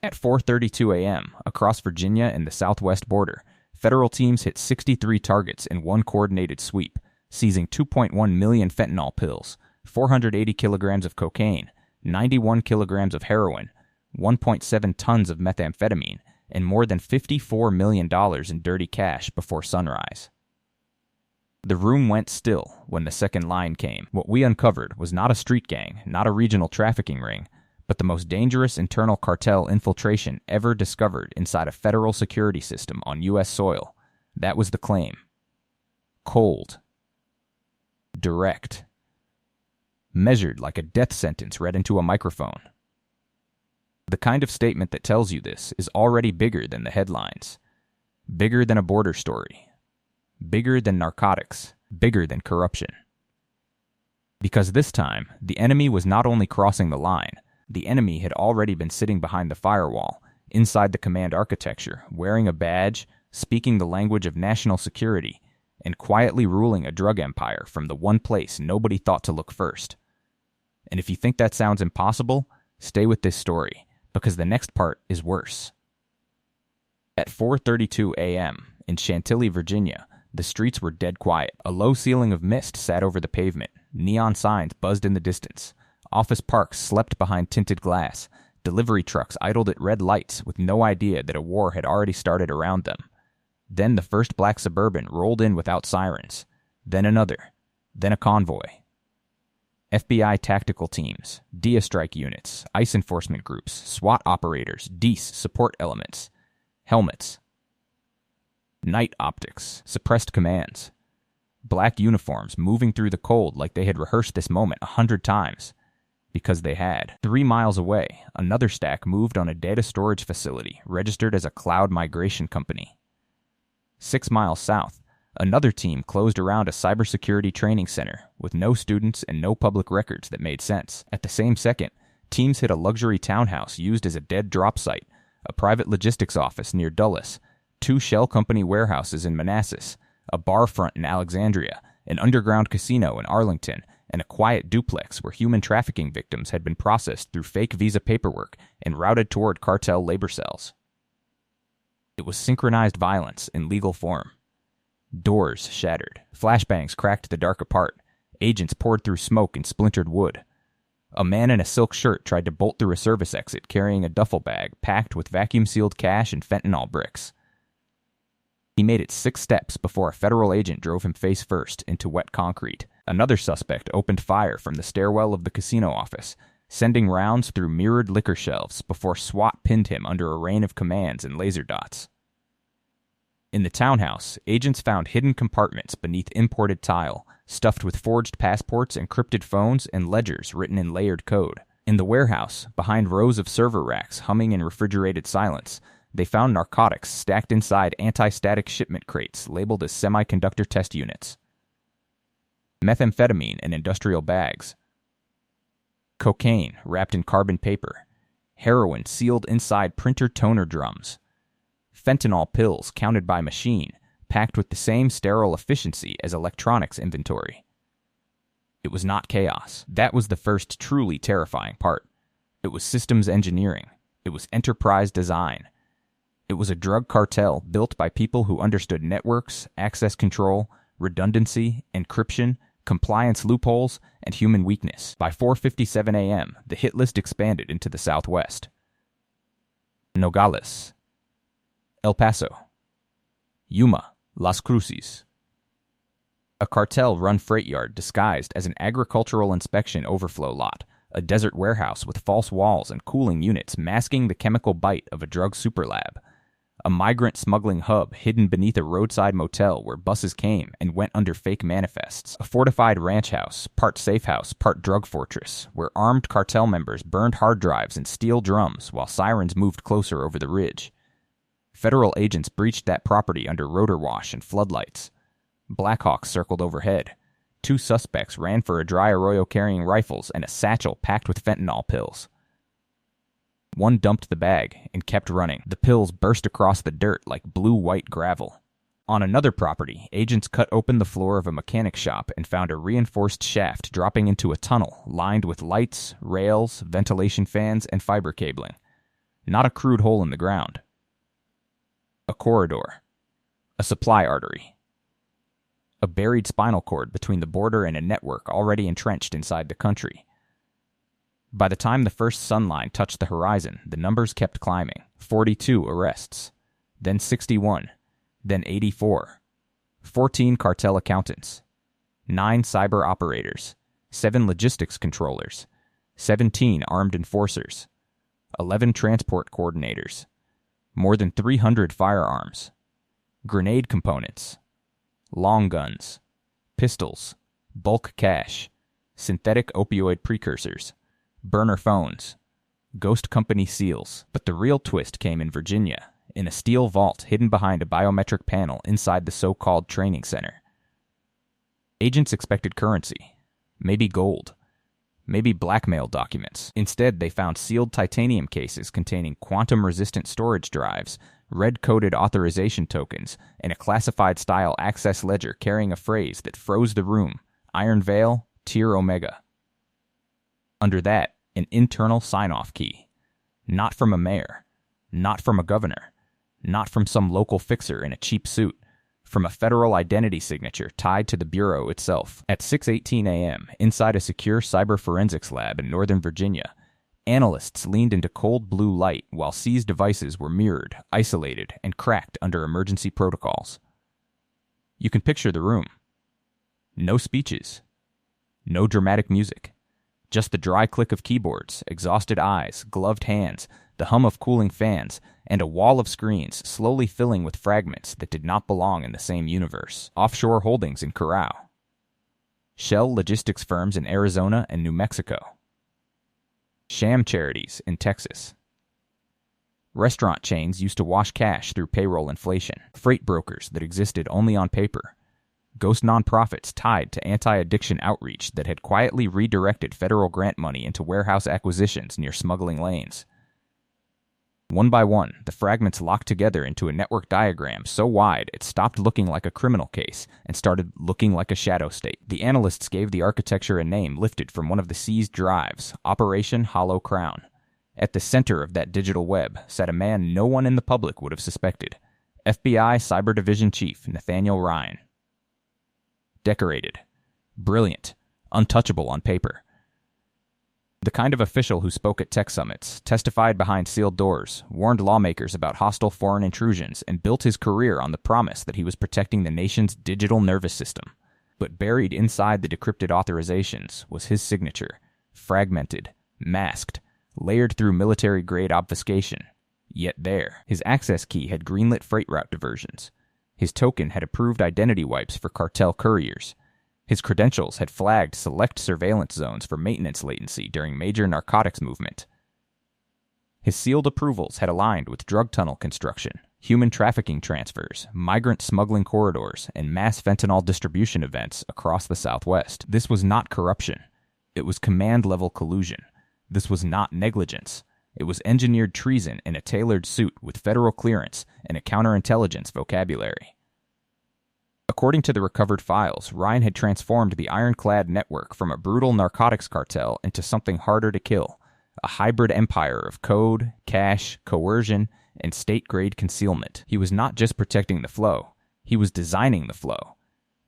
At 4:32 a.m., across Virginia and the southwest border, federal teams hit 63 targets in one coordinated sweep, seizing 2.1 million fentanyl pills, 480 kilograms of cocaine, 91 kilograms of heroin, 1.7 tons of methamphetamine, and more than $54 million in dirty cash before sunrise. The room went still when the second line came. What we uncovered was not a street gang, not a regional trafficking ring, but the most dangerous internal cartel infiltration ever discovered inside a federal security system on U.S. soil. That was the claim. Cold. Direct. Measured like a death sentence read into a microphone. The kind of statement that tells you this is already bigger than the headlines. Bigger than a border story. Bigger than narcotics. Bigger than corruption. Because this time, the enemy was not only crossing the line, the enemy had already been sitting behind the firewall, inside the command architecture, wearing a badge, speaking the language of national security, and quietly ruling a drug empire from the one place nobody thought to look first. And if you think that sounds impossible, stay with this story, because the next part is worse. At 4:32 a.m. in Chantilly, Virginia, the streets were dead quiet. A low ceiling of mist sat over the pavement. Neon signs buzzed in the distance. Office parks slept behind tinted glass. Delivery trucks idled at red lights with no idea that a war had already started around them. Then the first black Suburban rolled in without sirens. Then another. Then a convoy. FBI tactical teams, DIA strike units, ICE enforcement groups, SWAT operators, DEAS support elements, helmets, night optics, suppressed commands, black uniforms moving through the cold like they had rehearsed this moment 100 times. Because they had. 3 miles away, another stack moved on a data storage facility registered as a cloud migration company. 6 miles south, another team closed around a cybersecurity training center with no students and no public records that made sense. At the same second, teams hit a luxury townhouse used as a dead drop site, a private logistics office near Dulles, 2 shell company warehouses in Manassas, a bar front in Alexandria, an underground casino in Arlington, and a quiet duplex where human trafficking victims had been processed through fake visa paperwork and routed toward cartel labor cells. It was synchronized violence in legal form. Doors shattered. Flashbangs cracked the dark apart. Agents poured through smoke and splintered wood. A man in a silk shirt tried to bolt through a service exit carrying a duffel bag packed with vacuum-sealed cash and fentanyl bricks. He made it 6 steps before a federal agent drove him face first into wet concrete. Another suspect opened fire from the stairwell of the casino office, sending rounds through mirrored liquor shelves before SWAT pinned him under a rain of commands and laser dots. In the townhouse, agents found hidden compartments beneath imported tile, stuffed with forged passports, encrypted phones, and ledgers written in layered code. In the warehouse, behind rows of server racks humming in refrigerated silence, they found narcotics stacked inside anti-static shipment crates labeled as semiconductor test units. Methamphetamine in industrial bags. Cocaine wrapped in carbon paper. Heroin sealed inside printer toner drums. Fentanyl pills counted by machine, packed with the same sterile efficiency as electronics inventory. It was not chaos. That was the first truly terrifying part. It was systems engineering. It was enterprise design. It was a drug cartel built by people who understood networks, access control, redundancy, encryption, compliance loopholes, and human weakness. By 4:57 a.m., the hit list expanded into the southwest. Nogales, El Paso, Yuma, Las Cruces. A cartel-run freight yard disguised as an agricultural inspection overflow lot, a desert warehouse with false walls and cooling units masking the chemical bite of a drug superlab. A migrant smuggling hub hidden beneath a roadside motel where buses came and went under fake manifests. A fortified ranch house, part safe house, part drug fortress, where armed cartel members burned hard drives and steel drums while sirens moved closer over the ridge. Federal agents breached that property under rotor wash and floodlights. Blackhawks circled overhead. 2 suspects ran for a dry arroyo carrying rifles and a satchel packed with fentanyl pills. One dumped the bag and kept running. The pills burst across the dirt like blue-white gravel. On another property, agents cut open the floor of a mechanic shop and found a reinforced shaft dropping into a tunnel lined with lights, rails, ventilation fans, and fiber cabling. not a crude hole in the ground. A corridor. A supply artery. A buried spinal cord between the border and a network already entrenched inside the country. By the time the first sun line touched the horizon, the numbers kept climbing. 42 arrests, then 61, then 84. 14 cartel accountants, 9 cyber operators, 7 logistics controllers, 17 armed enforcers, 11 transport coordinators, more than 300 firearms, grenade components, long guns, pistols, bulk cash, synthetic opioid precursors, burner phones, ghost company seals. But the real twist came in Virginia, in a steel vault hidden behind a biometric panel inside the so-called training center. Agents expected currency, maybe gold, maybe blackmail documents. Instead, they found sealed titanium cases containing quantum-resistant storage drives, red-coded authorization tokens, and a classified-style access ledger carrying a phrase that froze the room: Iron Veil, Tier Omega. Under that, an internal sign-off key. Not from a mayor, not from a governor, not from some local fixer in a cheap suit, from a federal identity signature tied to the Bureau itself. At 6:18 a.m., inside a secure cyber forensics lab in Northern Virginia, analysts leaned into cold blue light while seized devices were mirrored, isolated, and cracked under emergency protocols. You can picture the room. No speeches. No dramatic music. Just the dry click of keyboards, exhausted eyes, gloved hands, the hum of cooling fans, and a wall of screens slowly filling with fragments that did not belong in the same universe. Offshore holdings in Corral. Shell logistics firms in Arizona and New Mexico. Sham charities in Texas. Restaurant chains used to wash cash through payroll inflation. Freight brokers that existed only on paper. Ghost nonprofits tied to anti-addiction outreach that had quietly redirected federal grant money into warehouse acquisitions near smuggling lanes. One by one, the fragments locked together into a network diagram so wide it stopped looking like a criminal case and started looking like a shadow state. The analysts gave the architecture a name lifted from one of the seized drives: Operation Hollow Crown. At the center of that digital web sat a man no one in the public would have suspected: FBI Cyber Division Chief Nathaniel Ryan. Decorated, brilliant, untouchable on paper. The kind of official who spoke at tech summits, testified behind sealed doors, warned lawmakers about hostile foreign intrusions, and built his career on the promise that he was protecting the nation's digital nervous system. But buried inside the decrypted authorizations was his signature, fragmented, masked, layered through military-grade obfuscation. Yet there, his access key had greenlit freight route diversions. His token had approved identity wipes for cartel couriers. His credentials had flagged select surveillance zones for maintenance latency during major narcotics movement. His sealed approvals had aligned with drug tunnel construction, human trafficking transfers, migrant smuggling corridors, and mass fentanyl distribution events across the Southwest. This was not corruption. It was command-level collusion. This was not negligence. It was engineered treason in a tailored suit with federal clearance and a counterintelligence vocabulary. According to the recovered files, Ryan had transformed the ironclad network from a brutal narcotics cartel into something harder to kill, a hybrid empire of code, cash, coercion, and state-grade concealment. He was not just protecting the flow, he was designing the flow.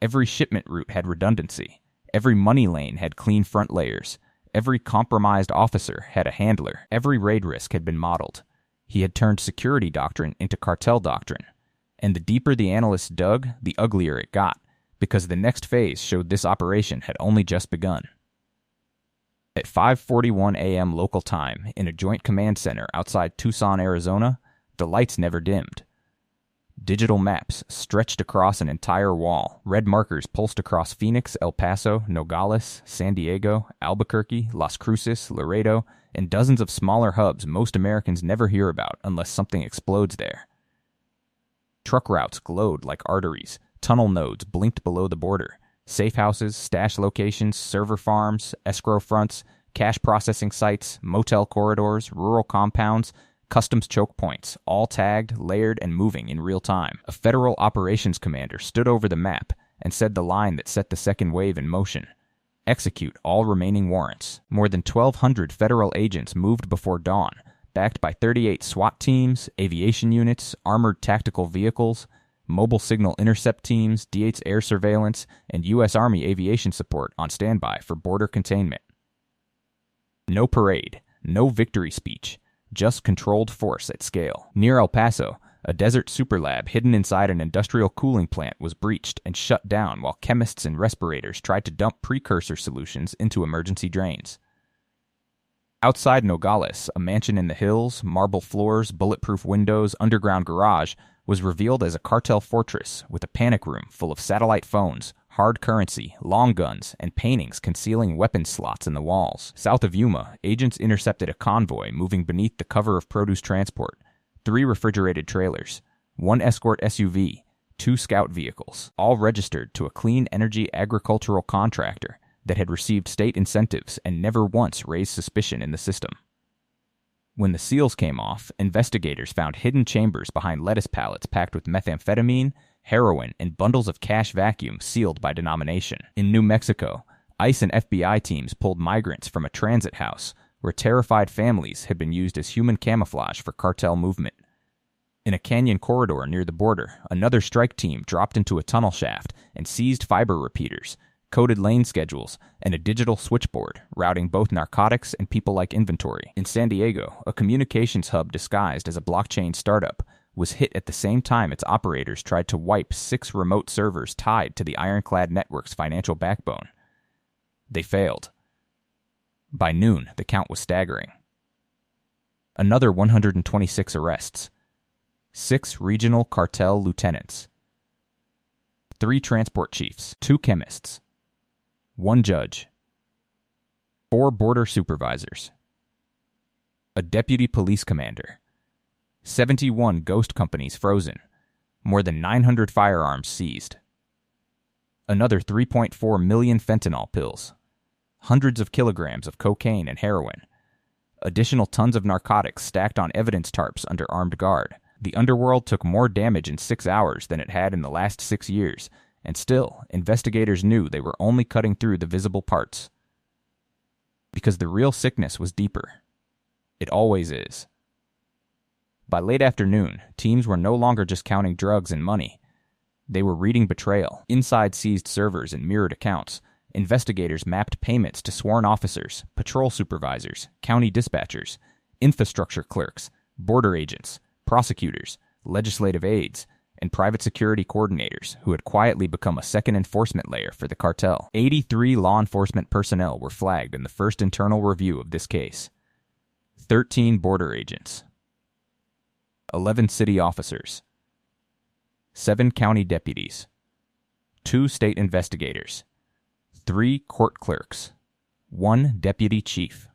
Every shipment route had redundancy. Every money lane had clean front layers. Every compromised officer had a handler. Every raid risk had been modeled. He had turned security doctrine into cartel doctrine. And the deeper the analysts dug, the uglier it got, because the next phase showed this operation had only just begun. At 5:41 a.m. local time, in a joint command center outside Tucson, Arizona, the lights never dimmed. Digital maps stretched across an entire wall. Red markers pulsed across Phoenix, El Paso, Nogales, San Diego, Albuquerque, Las Cruces, Laredo, and dozens of smaller hubs most Americans never hear about unless something explodes there. Truck routes glowed like arteries. Tunnel nodes blinked below the border. Safe houses, stash locations, server farms, escrow fronts, cash processing sites, motel corridors, rural compounds, customs choke points, all tagged, layered, and moving in real time. A federal operations commander stood over the map and said the line that set the second wave in motion: execute all remaining warrants. More than 1,200 federal agents moved before dawn, backed by 38 SWAT teams, aviation units, armored tactical vehicles, mobile signal intercept teams, D-8's air surveillance, and U.S. Army aviation support on standby for border containment. No parade, no victory speech, just controlled force at scale. Near El Paso, a desert superlab hidden inside an industrial cooling plant was breached and shut down while chemists and respirators tried to dump precursor solutions into emergency drains. Outside Nogales, a mansion in the hills, marble floors, bulletproof windows, underground garage, was revealed as a cartel fortress with a panic room full of satellite phones, hard currency, long guns, and paintings concealing weapons slots in the walls. South of Yuma, agents intercepted a convoy moving beneath the cover of produce transport, 3 refrigerated trailers, 1 escort SUV, 2 scout vehicles, all registered to a clean energy agricultural contractor that had received state incentives and never once raised suspicion in the system. When the seals came off, investigators found hidden chambers behind lettuce pallets packed with methamphetamine, heroin, and bundles of cash vacuum sealed by denomination. In New Mexico, ICE and FBI teams pulled migrants from a transit house where terrified families had been used as human camouflage for cartel movement. In a canyon corridor near the border, another strike team dropped into a tunnel shaft and seized fiber repeaters, coded lane schedules, and a digital switchboard, routing both narcotics and people-like inventory. In San Diego, a communications hub disguised as a blockchain startup was hit at the same time its operators tried to wipe 6 remote servers tied to the ironclad network's financial backbone. They failed. By noon, the count was staggering. Another 126 arrests. 6 regional cartel lieutenants. 3 transport chiefs, 2 chemists, 1 judge, 4 border supervisors, a deputy police commander, 71 ghost companies frozen, more than 900 firearms seized, another 3.4 million fentanyl pills, hundreds of kilograms of cocaine and heroin, additional tons of narcotics stacked on evidence tarps under armed guard. The underworld took more damage in 6 hours than it had in the last 6 years, and still, investigators knew they were only cutting through the visible parts. Because the real sickness was deeper. It always is. By late afternoon, teams were no longer just counting drugs and money. They were reading betrayal, inside seized servers and mirrored accounts. Investigators mapped payments to sworn officers, patrol supervisors, county dispatchers, infrastructure clerks, border agents, prosecutors, legislative aides, and private security coordinators who had quietly become a second enforcement layer for the cartel. 83 law enforcement personnel were flagged in the first internal review of this case. 13 border agents, 11 city officers, 7 county deputies, 2 state investigators, 3 court clerks, 1 deputy chief,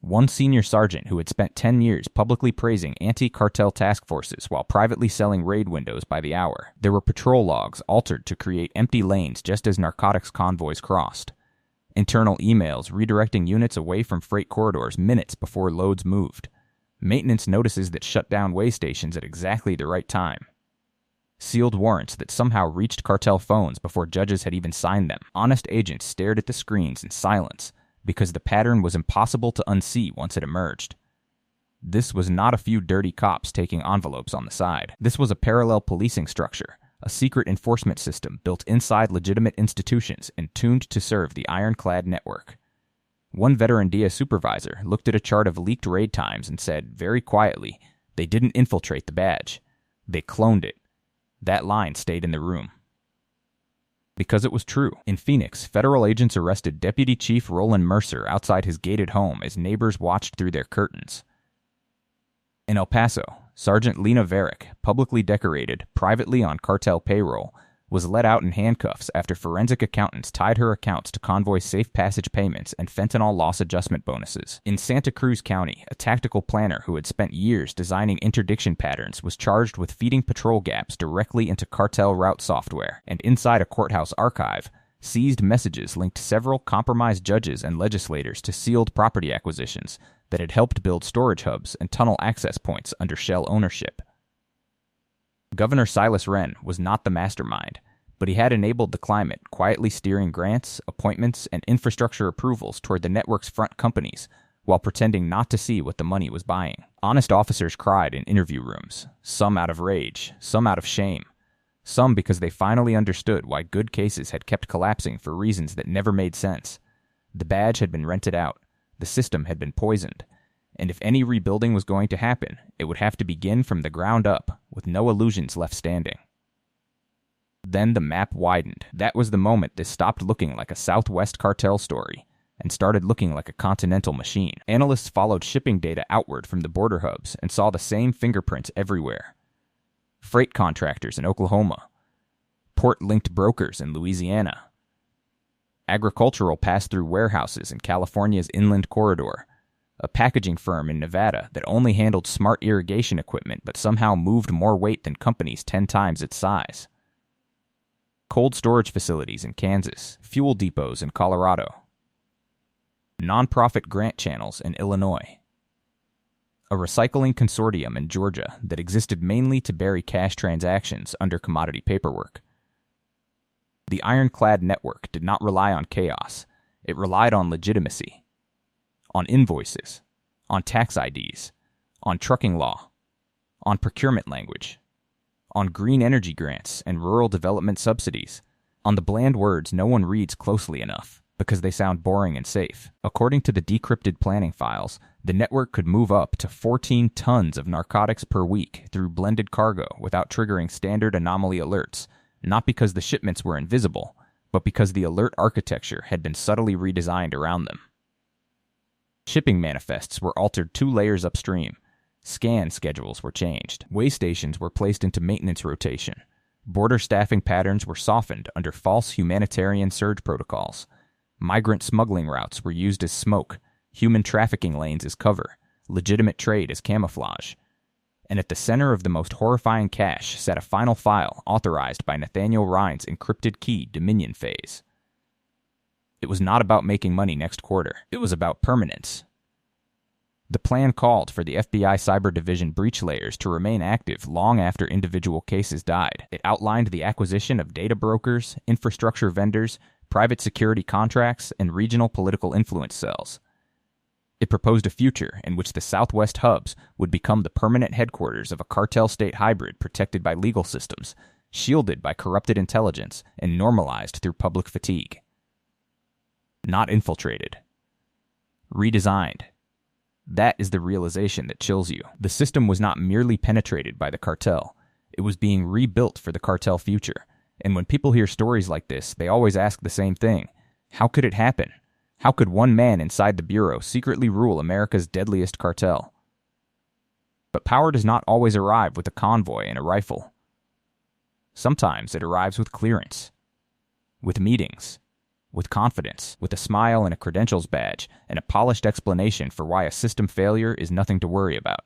1 senior sergeant who had spent 10 years publicly praising anti-cartel task forces while privately selling raid windows by the hour. There were patrol logs altered to create empty lanes just as narcotics convoys crossed. Internal emails redirecting units away from freight corridors minutes before loads moved. Maintenance notices that shut down way stations at exactly the right time. Sealed warrants that somehow reached cartel phones before judges had even signed them. Honest agents stared at the screens in silence, because the pattern was impossible to unsee once it emerged. This was not a few dirty cops taking envelopes on the side. This was a parallel policing structure, a secret enforcement system built inside legitimate institutions and tuned to serve the ironclad network. One veteran DIA supervisor looked at a chart of leaked raid times and said, very quietly, they didn't infiltrate the badge. They cloned it. That line stayed in the room. Because it was true. In Phoenix, federal agents arrested Deputy Chief Roland Mercer outside his gated home as neighbors watched through their curtains. In El Paso, Sergeant Lena Varick, publicly decorated, privately on cartel payroll, was let out in handcuffs after forensic accountants tied her accounts to convoy safe passage payments and fentanyl loss adjustment bonuses. In Santa Cruz County, a tactical planner who had spent years designing interdiction patterns was charged with feeding patrol gaps directly into cartel route software, and inside a courthouse archive, seized messages linked several compromised judges and legislators to sealed property acquisitions that had helped build storage hubs and tunnel access points under Shell ownership. Governor Silas Wren was not the mastermind, but he had enabled the climate, quietly steering grants, appointments, and infrastructure approvals toward the network's front companies, while pretending not to see what the money was buying. Honest officers cried in interview rooms, some out of rage, some out of shame, some because they finally understood why good cases had kept collapsing for reasons that never made sense. The badge had been rented out, the system had been poisoned, and if any rebuilding was going to happen, it would have to begin from the ground up, with no illusions left standing. Then the map widened. That was the moment this stopped looking like a Southwest cartel story and started looking like a continental machine. Analysts followed shipping data outward from the border hubs and saw the same fingerprints everywhere. Freight contractors in Oklahoma, port-linked brokers in Louisiana, agricultural pass-through warehouses in California's inland corridor, a packaging firm in Nevada that only handled smart irrigation equipment but somehow moved more weight than companies 10 times its size, cold storage facilities in Kansas, fuel depots in Colorado, nonprofit grant channels in Illinois, a recycling consortium in Georgia that existed mainly to bury cash transactions under commodity paperwork. The ironclad network did not rely on chaos. It relied on legitimacy, on invoices, on tax IDs, on trucking law, on procurement language, on green energy grants and rural development subsidies, on the bland words no one reads closely enough because they sound boring and safe. According to the decrypted planning files, the network could move up to 14 tons of narcotics per week through blended cargo without triggering standard anomaly alerts, not because the shipments were invisible, but because the alert architecture had been subtly redesigned around them. Shipping manifests were altered 2 layers upstream. Scan schedules were changed. Way stations were placed into maintenance rotation. Border staffing patterns were softened under false humanitarian surge protocols. Migrant smuggling routes were used as smoke, human trafficking lanes as cover, legitimate trade as camouflage. And at the center of the most horrifying cache sat a final file authorized by Nathaniel Rhine's encrypted key Dominion phase. It was not about making money next quarter. It was about permanence. The plan called for the FBI Cyber Division breach layers to remain active long after individual cases died. It outlined the acquisition of data brokers, infrastructure vendors, private security contracts, and regional political influence cells. It proposed a future in which the Southwest hubs would become the permanent headquarters of a cartel-state hybrid protected by legal systems, shielded by corrupted intelligence, and normalized through public fatigue. Not infiltrated. Redesigned. That is the realization that chills you. The system was not merely penetrated by the cartel. It was being rebuilt for the cartel future. And when people hear stories like this, they always ask the same thing. How could it happen? How could one man inside the Bureau secretly rule America's deadliest cartel? But power does not always arrive with a convoy and a rifle. Sometimes it arrives with clearance, with meetings, with confidence, with a smile and a credentials badge, and a polished explanation for why a system failure is nothing to worry about.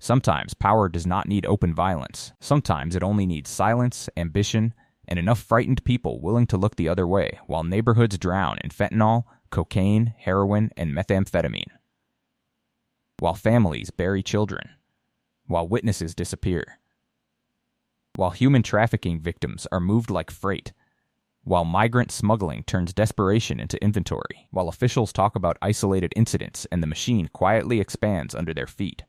Sometimes power does not need open violence. Sometimes it only needs silence, ambition, and enough frightened people willing to look the other way while neighborhoods drown in fentanyl, cocaine, heroin, and methamphetamine. While families bury children. While witnesses disappear. While human trafficking victims are moved like freight. While migrant smuggling turns desperation into inventory. While officials talk about isolated incidents and the machine quietly expands under their feet.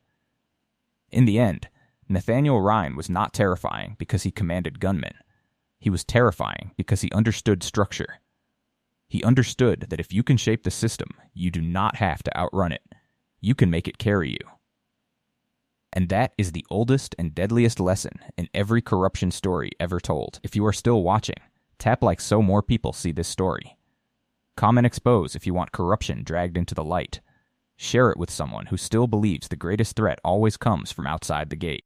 In the end, Nathaniel Rhine was not terrifying because he commanded gunmen. He was terrifying because he understood structure. He understood that if you can shape the system, you do not have to outrun it. You can make it carry you. And that is the oldest and deadliest lesson in every corruption story ever told. If you are still watching, tap like so more people see this story. Comment expose if you want corruption dragged into the light. Share it with someone who still believes the greatest threat always comes from outside the gate.